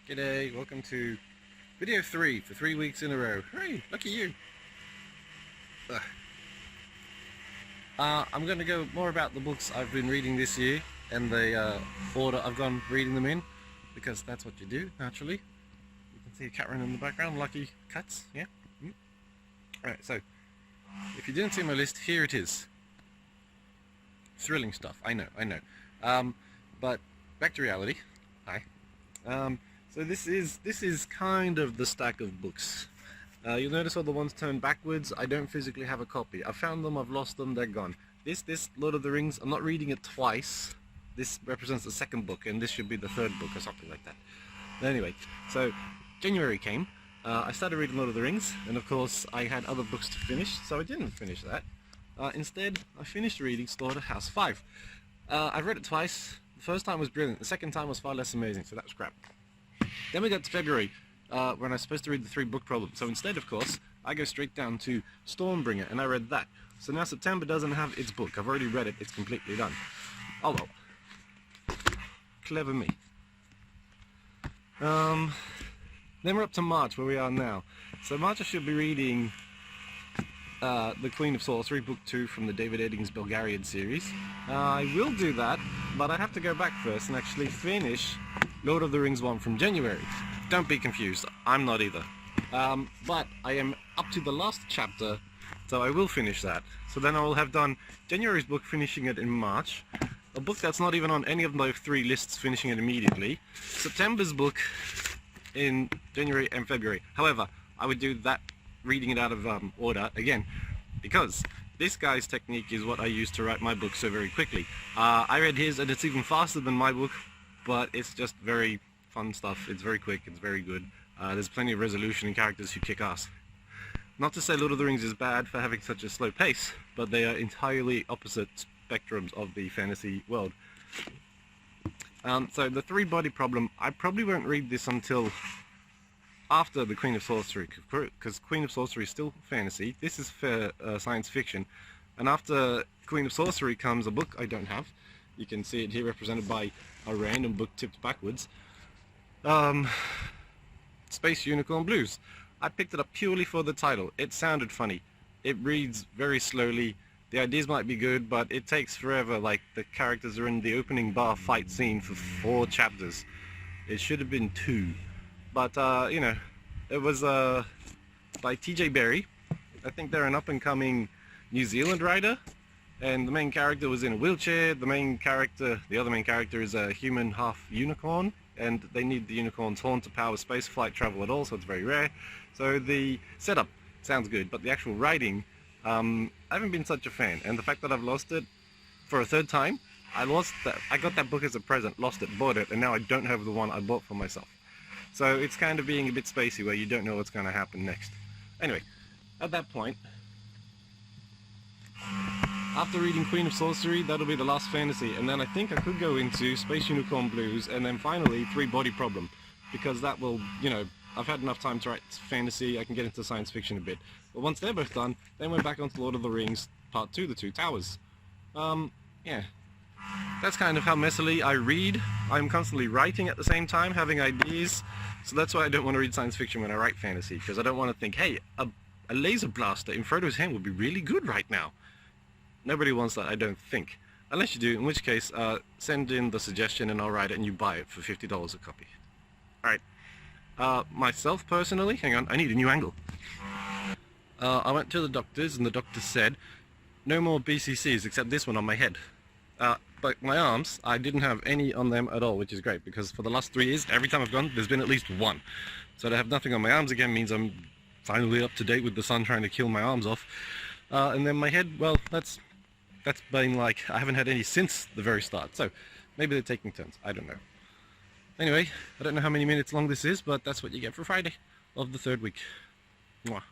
G'day, welcome to video 3 for 3 weeks in a row. Hooray, lucky you! I'm going to go more about the books I've been reading this year and the order I've gone reading them in, because that's what you do, naturally. You can see a cat running in the background, lucky cats, yeah? Alright, so, if you didn't see my list, here it is. Thrilling stuff, I know. But, back to reality. Hi. So this is kind of the stack of books. You'll notice all the ones turned backwards. I don't physically have a copy. I've found them, I've lost them, they're gone. This Lord of the Rings, I'm not reading it twice. This represents the second book, and this should be the third book or something like that. But anyway, so January came. I started reading Lord of the Rings, and of course I had other books to finish, so I didn't finish that. Instead, I finished reading Slaughterhouse 5. I've read it twice. The first time was brilliant, the second time was far less amazing, so that was crap. Then we got to February, when I was supposed to read the 3-book problem. So instead, of course, I go straight down to Stormbringer, and I read that. So now September doesn't have its book. I've already read it, it's completely done. Oh well. Clever me. Then we're up to March, where we are now. So March I should be reading The Queen of Sorcery, Book 2 from the David Eddings Bulgarian series. I will do that, but I have to go back first and actually finish Lord of the Rings 1 from January. Don't be confused, I'm not either. But I am up to the last chapter, so I will finish that. So then I will have done January's book, finishing it in March. A book that's not even on any of my 3 lists, finishing it immediately. September's book in January and February. However, I would do that reading it out of order again, because this guy's technique is what I use to write my book so very quickly. I read his and it's even faster than my book, but it's just very fun stuff. It's very quick, it's very good. There's plenty of resolution and characters who kick ass. Not to say Lord of the Rings is bad for having such a slow pace, but they are entirely opposite spectrums of the fantasy world. So the 3-body problem, I probably won't read this until after the Queen of Sorcery, because Queen of Sorcery is still fantasy. This is science fiction, and after Queen of Sorcery comes a book I don't have. You can see it here represented by a random book tipped backwards. Space Unicorn Blues. I picked it up purely for the title. It sounded funny. It reads very slowly. The ideas might be good, but it takes forever. Like, the characters are in the opening bar fight scene for 4 chapters. It should have been 2. But, you know, it was by TJ Berry. I think they're an up-and-coming New Zealand writer. And the main character was in a wheelchair. The other main character is a human half unicorn, and they need the unicorn's horn to power space flight travel at all, so it's very rare. So the setup sounds good, but the actual writing, I haven't been such a fan. And the fact that I've lost it for a 3rd time, I got that book as a present, lost it, bought it, and now I don't have the one I bought for myself. So it's kind of being a bit spacey, where you don't know what's going to happen next. Anyway, at that point, after reading Queen of Sorcery, that'll be the last fantasy, and then I think I could go into Space Unicorn Blues, and then finally 3-body problem, because that will, you know, I've had enough time to write fantasy, I can get into science fiction a bit. But once they're both done, then we're back onto Lord of the Rings Part 2, The Two Towers. Yeah. That's kind of how messily I read. I'm constantly writing at the same time, having ideas, so that's why I don't want to read science fiction when I write fantasy, because I don't want to think, hey, a laser blaster in Frodo's hand would be really good right now. Nobody wants that, I don't think. Unless you do, in which case, send in the suggestion and I'll write it and you buy it for $50 a copy. Alright. Myself, personally, hang on, I need a new angle. I went to the doctors and the doctor said, no more BCCs except this one on my head. But my arms, I didn't have any on them at all, which is great, because for the last 3 years, every time I've gone, there's been at least one. So to have nothing on my arms again means I'm finally up to date with the sun trying to kill my arms off. And then my head, well, that's been like, I haven't had any since the very start, so maybe they're taking turns, I don't know. Anyway, I don't know how many minutes long this is, but that's what you get for Friday of the 3rd week. Mwah.